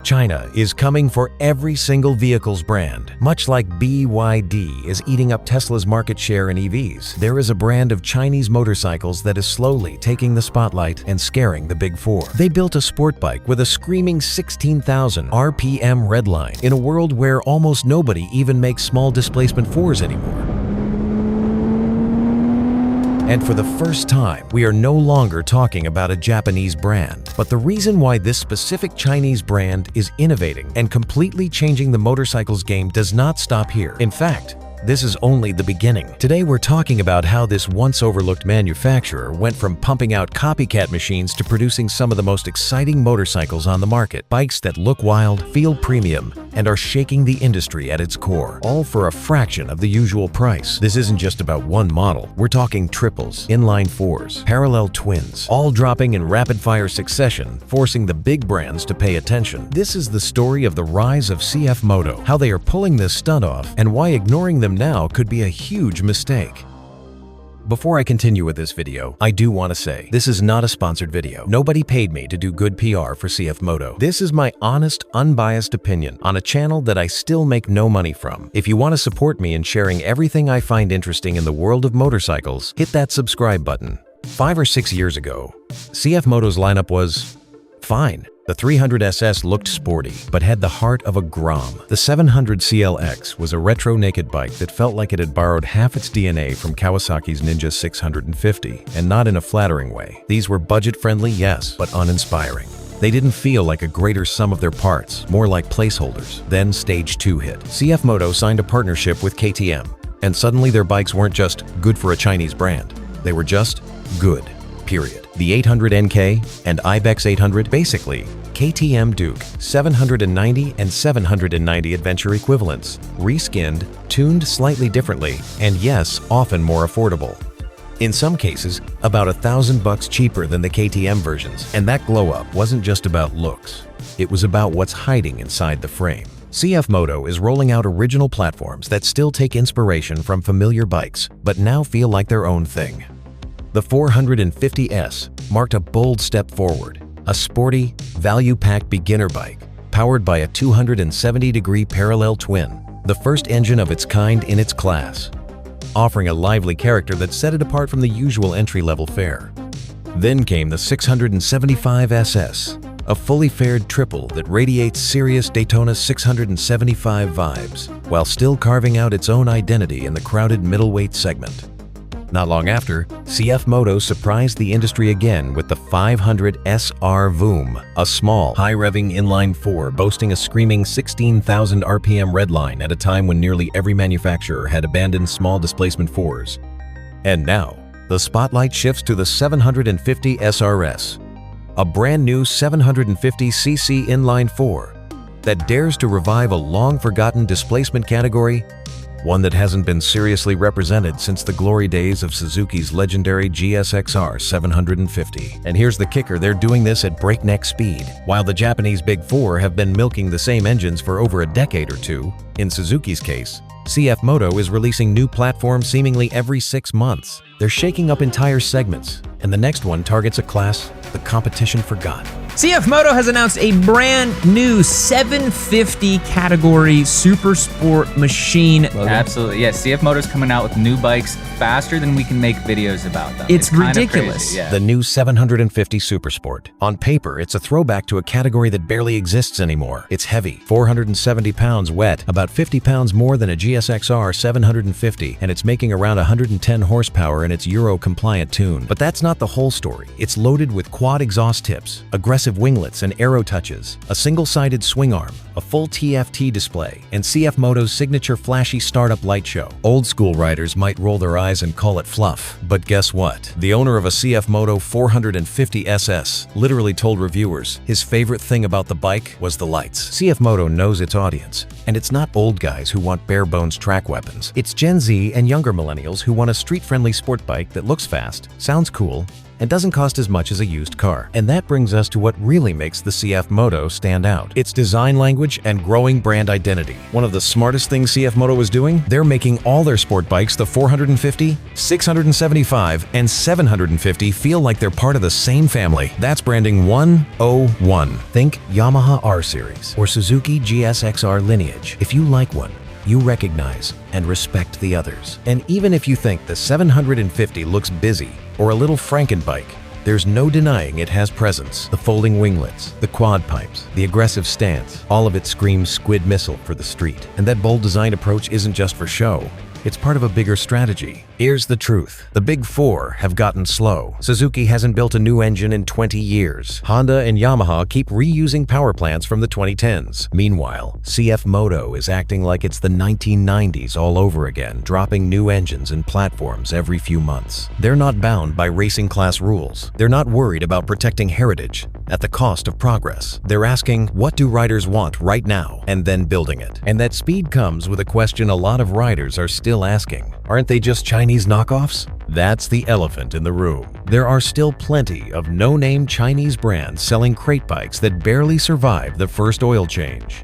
China is coming for every single vehicle's brand. Much like BYD is eating up Tesla's market share in EVs, there is a brand of Chinese motorcycles that is slowly taking the spotlight and scaring the Big Four. They built a sport bike with a screaming 16,000 RPM redline in a world where almost nobody even makes small displacement fours anymore. And for the first time, we are no longer talking about a Japanese brand. But the reason why this specific Chinese brand is innovating and completely changing the motorcycles game does not stop here. In fact, this is only the beginning. Today we're talking about how this once overlooked manufacturer went from pumping out copycat machines to producing some of the most exciting motorcycles on the market. Bikes that look wild, feel premium, and are shaking the industry at its core, all for a fraction of the usual price. This isn't just about one model. We're talking triples, inline fours, parallel twins, all dropping in rapid-fire succession, forcing the big brands to pay attention. This is the story of the rise of CFMoto, how they are pulling this stunt off, and why ignoring them now could be a huge mistake. Before I continue with this video, I do want to say, this is not a sponsored video. Nobody paid me to do good PR for CFMoto. This is my honest, unbiased opinion on a channel that I still make no money from. If you want to support me in sharing everything I find interesting in the world of motorcycles, hit that subscribe button. 5 or 6 years ago, CFMoto's lineup was fine. The 300SS looked sporty, but had the heart of a Grom. The 700 CLX was a retro naked bike that felt like it had borrowed half its DNA from Kawasaki's Ninja 650, and not in a flattering way. These were budget-friendly, yes, but uninspiring. They didn't feel like a greater sum of their parts, more like placeholders. Then Stage 2 hit. CFMoto signed a partnership with KTM, and suddenly their bikes weren't just good for a Chinese brand. They were just good. Period. The 800 NK and Ibex 800, basically KTM Duke 790 and 790 adventure equivalents, reskinned, tuned slightly differently, and yes, often more affordable. In some cases, about $1,000 cheaper than the KTM versions, and that glow-up wasn't just about looks. It was about what's hiding inside the frame. CFMoto is rolling out original platforms that still take inspiration from familiar bikes, but now feel like their own thing. The 450S marked a bold step forward, a sporty, value-packed beginner bike, powered by a 270-degree parallel twin, the first engine of its kind in its class, offering a lively character that set it apart from the usual entry-level fare. Then came the 675SS, a fully fared triple that radiates serious Daytona 675 vibes, while still carving out its own identity in the crowded middleweight segment. Not long after, CFMoto surprised the industry again with the 500 SR Voom, a small, high-revving inline four boasting a screaming 16,000 RPM redline at a time when nearly every manufacturer had abandoned small displacement fours. And now, the spotlight shifts to the 750 SRS, a brand new 750cc inline four that dares to revive a long-forgotten displacement category, one that hasn't been seriously represented since the glory days of Suzuki's legendary GSXR 750. And here's the kicker, they're doing this at breakneck speed. While the Japanese Big Four have been milking the same engines for over a decade or two, in Suzuki's case, CFMoto is releasing new platforms seemingly every 6 months. They're shaking up entire segments, and the next one targets a class the competition forgot. CFMoto has announced a brand new 750 category super sport machine. Absolutely, yes. CFMoto's coming out with new bikes faster than we can make videos about them. It's ridiculous. Crazy, yeah. The new 750 Supersport. On paper, it's a throwback to a category that barely exists anymore. It's heavy, 470 pounds wet, about 50 pounds more than a GSXR 750, and it's making around 110 horsepower in its Euro-compliant tune. But that's not the whole story. It's loaded with quad exhaust tips, aggressive winglets and aero touches, a single-sided swing arm, a full TFT display, and CFMoto's signature flashy startup light show. Old school riders might roll their eyes and call it fluff, but guess what? The owner of a CFMoto 450 SS literally told reviewers his favorite thing about the bike was the lights. CFMoto knows its audience, and it's not old guys who want bare-bones track weapons. It's Gen Z and younger millennials who want a street-friendly sport bike that looks fast, sounds cool, and doesn't cost as much as a used car. And that brings us to what really makes the CFMoto stand out. Its design language and growing brand identity. One of the smartest things CFMoto is doing, they're making all their sport bikes, the 450, 675, and 750, feel like they're part of the same family. That's branding 101. Think Yamaha R Series or Suzuki GSXR lineage. If you like one, you recognize and respect the others. And even if you think the 750 looks busy or a little Frankenbike, there's no denying it has presence. The folding winglets, the quad pipes, the aggressive stance, all of it screams squid missile for the street. And that bold design approach isn't just for show. It's part of a bigger strategy. Here's the truth. The big four have gotten slow. Suzuki hasn't built a new engine in 20 years. Honda and Yamaha keep reusing power plants from the 2010s. Meanwhile, CFMoto is acting like it's the 1990s all over again, dropping new engines and platforms every few months. They're not bound by racing class rules. They're not worried about protecting heritage at the cost of progress. They're asking, what do riders want right now? And then building it. And that speed comes with a question a lot of riders are still asking. Aren't they just Chinese knockoffs? That's the elephant in the room. There are still plenty of no-name Chinese brands selling crate bikes that barely survive the first oil change.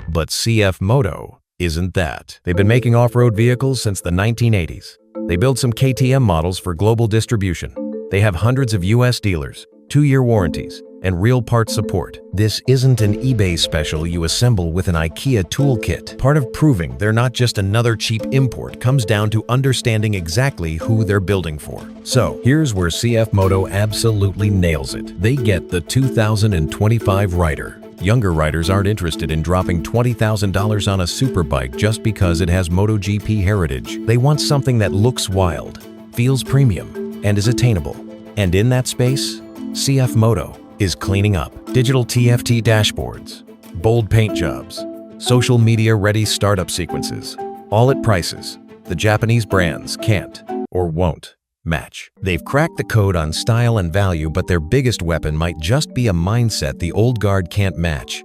But CFMoto isn't that. They've been making off-road vehicles since the 1980s. They build some KTM models for global distribution. They have hundreds of US dealers, 2-year warranties, and real parts support. This isn't an eBay special you assemble with an IKEA toolkit. Part of proving they're not just another cheap import comes down to understanding exactly who they're building for. So here's where CFMoto absolutely nails it. They get the 2025 rider. Younger riders aren't interested in dropping $20,000 on a superbike just because it has MotoGP heritage. They want something that looks wild, feels premium, and is attainable. And in that space, CFMoto is cleaning up. Digital TFT dashboards, bold paint jobs, social media-ready startup sequences, all at prices the Japanese brands can't or won't match. They've cracked the code on style and value, but their biggest weapon might just be a mindset the old guard can't match: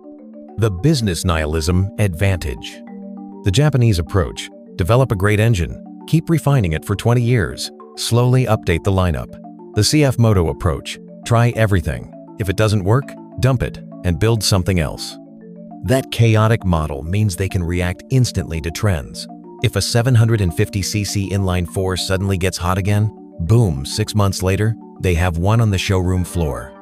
the business nihilism advantage. The Japanese approach: develop a great engine, keep refining it for 20 years, slowly update the lineup. The CFMoto approach: try everything. If it doesn't work, dump it and build something else. That chaotic model means they can react instantly to trends. If a 750cc inline 4 suddenly gets hot again, boom, 6 months later, they have one on the showroom floor.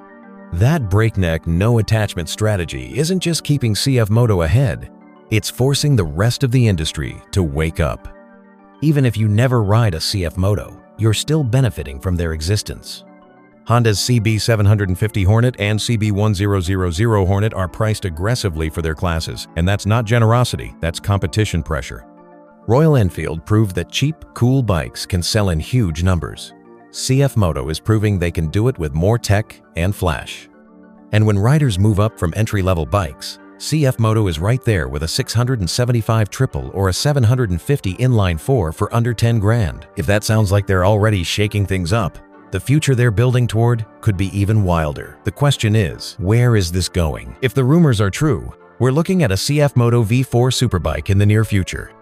That breakneck, no-attachment strategy isn't just keeping CFMoto ahead, it's forcing the rest of the industry to wake up. Even if you never ride a CFMoto, you're still benefiting from their existence. Honda's CB750 Hornet and CB1000 Hornet are priced aggressively for their classes, and that's not generosity, that's competition pressure. Royal Enfield proved that cheap, cool bikes can sell in huge numbers. CFMoto is proving they can do it with more tech and flash. And when riders move up from entry-level bikes, CFMoto is right there with a 675 triple or a 750 inline 4 for under 10 grand. If that sounds like they're already shaking things up, the future they're building toward could be even wilder. The question is, where is this going? If the rumors are true, we're looking at a CFMoto V4 superbike in the near future.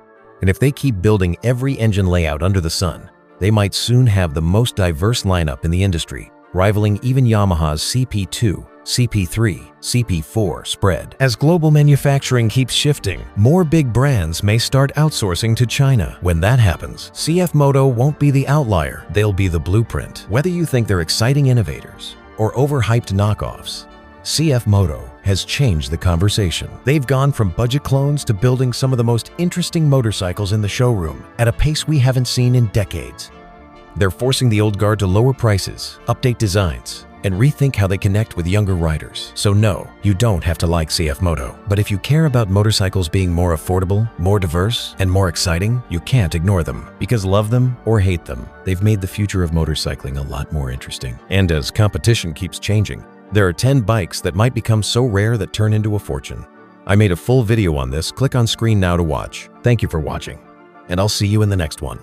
And if they keep building every engine layout under the sun, they might soon have the most diverse lineup in the industry, rivaling even Yamaha's CP2, CP3, CP4 spread. As global manufacturing keeps shifting, more big brands may start outsourcing to China. When that happens, CFMoto won't be the outlier, they'll be the blueprint. Whether you think they're exciting innovators or overhyped knockoffs, CFMoto has changed the conversation. They've gone from budget clones to building some of the most interesting motorcycles in the showroom at a pace we haven't seen in decades. They're forcing the old guard to lower prices, update designs, and rethink how they connect with younger riders. So no, you don't have to like CFMoto. But if you care about motorcycles being more affordable, more diverse, and more exciting, you can't ignore them. Because love them or hate them, they've made the future of motorcycling a lot more interesting. And as competition keeps changing, there are 10 bikes that might become so rare that turn into a fortune. I made a full video on this. Click on screen now to watch. Thank you for watching, and I'll see you in the next one.